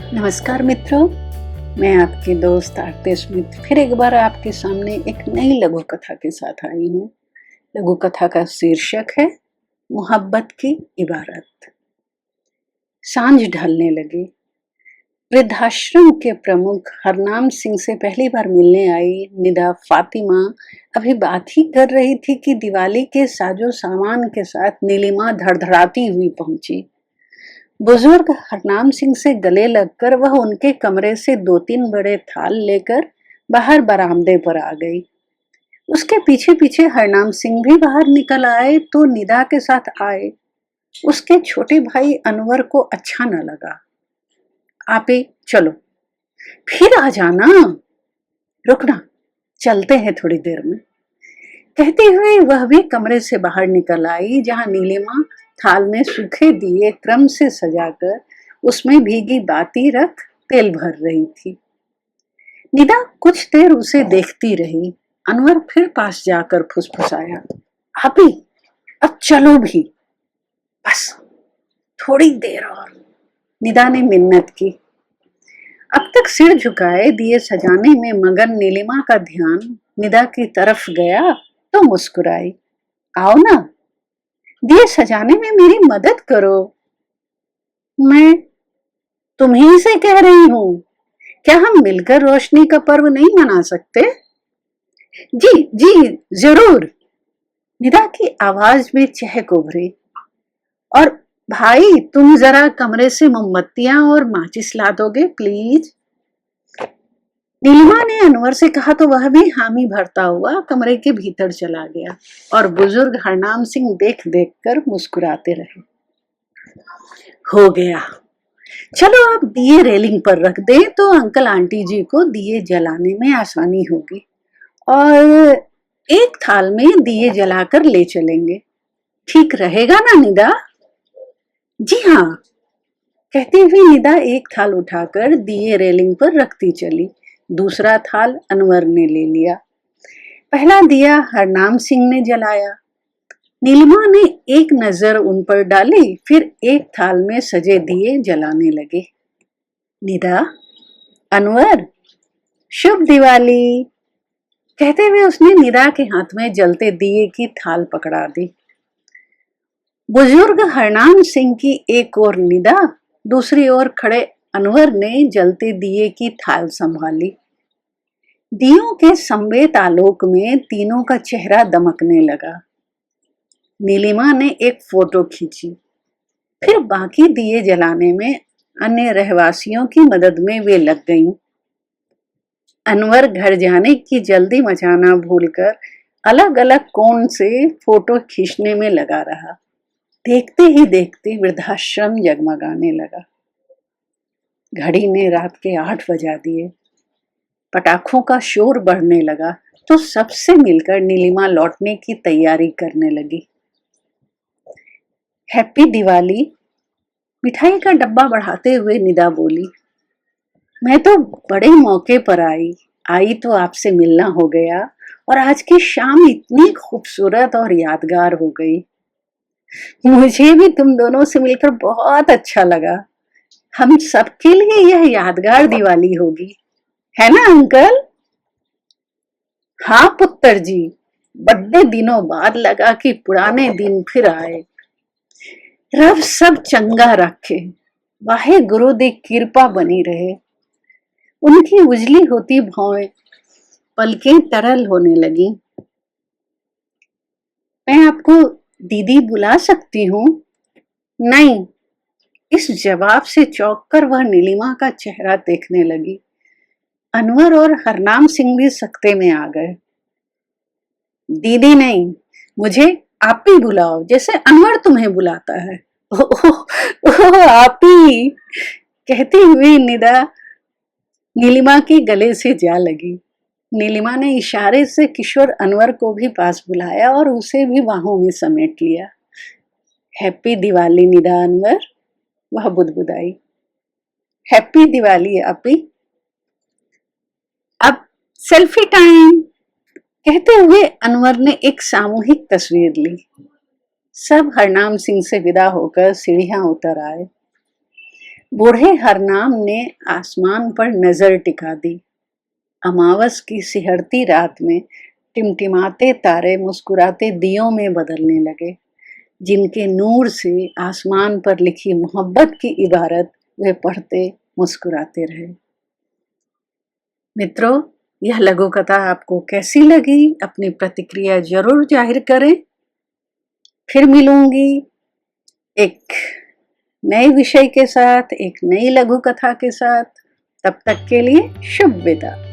नमस्कार मित्रों, मैं आपकी दोस्त आरती स्मिथ फिर एक बार आपके सामने एक नई लघु कथा के साथ आई हूँ। लघु कथा का शीर्षक है मोहब्बत की इबारत। सांझ ढलने लगी। वृद्धाश्रम के प्रमुख हरनाम सिंह से पहली बार मिलने आई निदा फातिमा अभी बात ही कर रही थी कि दिवाली के साजो सामान के साथ नीलिमा धड़धड़ाती हुई पहुंची। बुजुर्ग हरनाम सिंह से गले लगकर वह उनके कमरे से 2-3 बड़े थाल लेकर बाहर बरामदे पर आ गई। उसके पीछे पीछे हरनाम सिंह भी बाहर निकल आए तो निदा के साथ आए। उसके छोटे भाई अनवर को अच्छा न लगा। आपे चलो, फिर आ जाना, रुकना, चलते हैं थोड़ी देर में, कहते हुए वह भी कमरे से बाहर निकल आई, जहां नीलिमा थाल में सूखे दिए क्रम से सजाकर उसमें भीगी बाती रख तेल भर रही थी। निदा कुछ देर उसे देखती रही। अनवर फिर पास जाकर फुसफुसाया, आपी अब चलो भी, बस थोड़ी देर और। निदा ने मिन्नत की। अब तक सिर झुकाए दिए सजाने में मगन नीलिमा का ध्यान निदा की तरफ गया तो मुस्कुराई, आओ ना, दिए सजाने में मेरी मदद करो। मैं तुम्ही से कह रही हूँ, क्या हम मिलकर रोशनी का पर्व नहीं मना सकते? जी जी जरूर, निदा की आवाज में चहक उभरी। और भाई तुम जरा कमरे से मोमबत्तियां और माचिस ला दोगे प्लीज? नीलिमा ने अनवर से कहा तो वह भी हामी भरता हुआ कमरे के भीतर चला गया और बुजुर्ग हरनाम सिंह देख देख कर मुस्कुराते रहे। हो गया, चलो अब दिए रेलिंग पर रख दे तो अंकल आंटी जी को दिए जलाने में आसानी होगी और एक थाल में दिए जलाकर ले चलेंगे, ठीक रहेगा ना निदा? जी हाँ, कहते हुए निदा एक थाल उठाकर दिए रेलिंग पर रखती चली। दूसरा थाल अनवर ने ले लिया। पहला दिया हरनाम सिंह ने जलाया। नीलिमा ने एक नजर उन पर डाली, फिर एक थाल में सजे दिए जलाने लगे। निदा, अनवर, शुभ दिवाली, कहते हुए उसने निदा के हाथ में जलते दिए की थाल पकड़ा दी। बुजुर्ग हरनाम सिंह की एक ओर निदा, दूसरी ओर खड़े अनवर ने जलते दिए की थाल संभाली। दियों के संवेत आलोक में तीनों का चेहरा दमकने लगा। नीलिमा ने एक फोटो खींची, फिर बाकी दिए जलाने में अन्य रहवासियों की मदद में वे लग गईं। अनवर घर जाने की जल्दी मचाना भूलकर अलग अलग कोण से फोटो खींचने में लगा रहा। देखते ही देखते वृद्धाश्रम जगमगाने लगा। घड़ी ने रात के 8 बजा दिए। पटाखों का शोर बढ़ने लगा तो सबसे मिलकर नीलिमा लौटने की तैयारी करने लगी। हैप्पी दिवाली, मिठाई का डब्बा बढ़ाते हुए निदा बोली। मैं तो बड़े मौके पर आई तो आपसे मिलना हो गया और आज की शाम इतनी खूबसूरत और यादगार हो गई। मुझे भी तुम दोनों से मिलकर बहुत अच्छा लगा। हम सबके लिए यह यादगार दिवाली होगी, है ना अंकल? हाँ पुत्र जी, बड़े दिनों बाद लगा कि पुराने दिन फिर आए। रब सब चंगा रखे, वाहे गुरु दी कृपा बनी रहे। उनकी उजली होती भौएं पलकें तरल होने लगी। मैं आपको दीदी बुला सकती हूँ? नहीं। इस जवाब से चौंक कर वह नीलिमा का चेहरा देखने लगी। अनवर और हरनाम सिंह भी सकते में आ गए। दीदी नहीं, मुझे आप ही बुलाओ, जैसे अनवर तुम्हें बुलाता है। ओह आप ही, कहती हुई निदा नीलिमा के गले से जा लगी। नीलिमा ने इशारे से किशोर अनवर को भी पास बुलाया और उसे भी बाहों में समेट लिया। हैप्पी दिवाली निदा अनवर, वह बुदबुदाई। हैप्पी दिवाली आपी। अब सेल्फी टाइम, कहते हुए अनवर ने एक सामूहिक तस्वीर ली। सब हरनाम सिंह से विदा होकर सीढ़ियां उतर आए। बूढ़े हरनाम ने आसमान पर नजर टिका दी। अमावस की सिहरती रात में टिमटिमाते तारे मुस्कुराते दियों में बदलने लगे, जिनके नूर से आसमान पर लिखी मोहब्बत की इबारत वे पढ़ते मुस्कुराते रहे। मित्रों, यह लघु कथा आपको कैसी लगी? अपनी प्रतिक्रिया जरूर जाहिर करें। फिर मिलूंगी एक नए विषय के साथ, एक नई लघु कथा के साथ। तब तक के लिए शुभ विदा।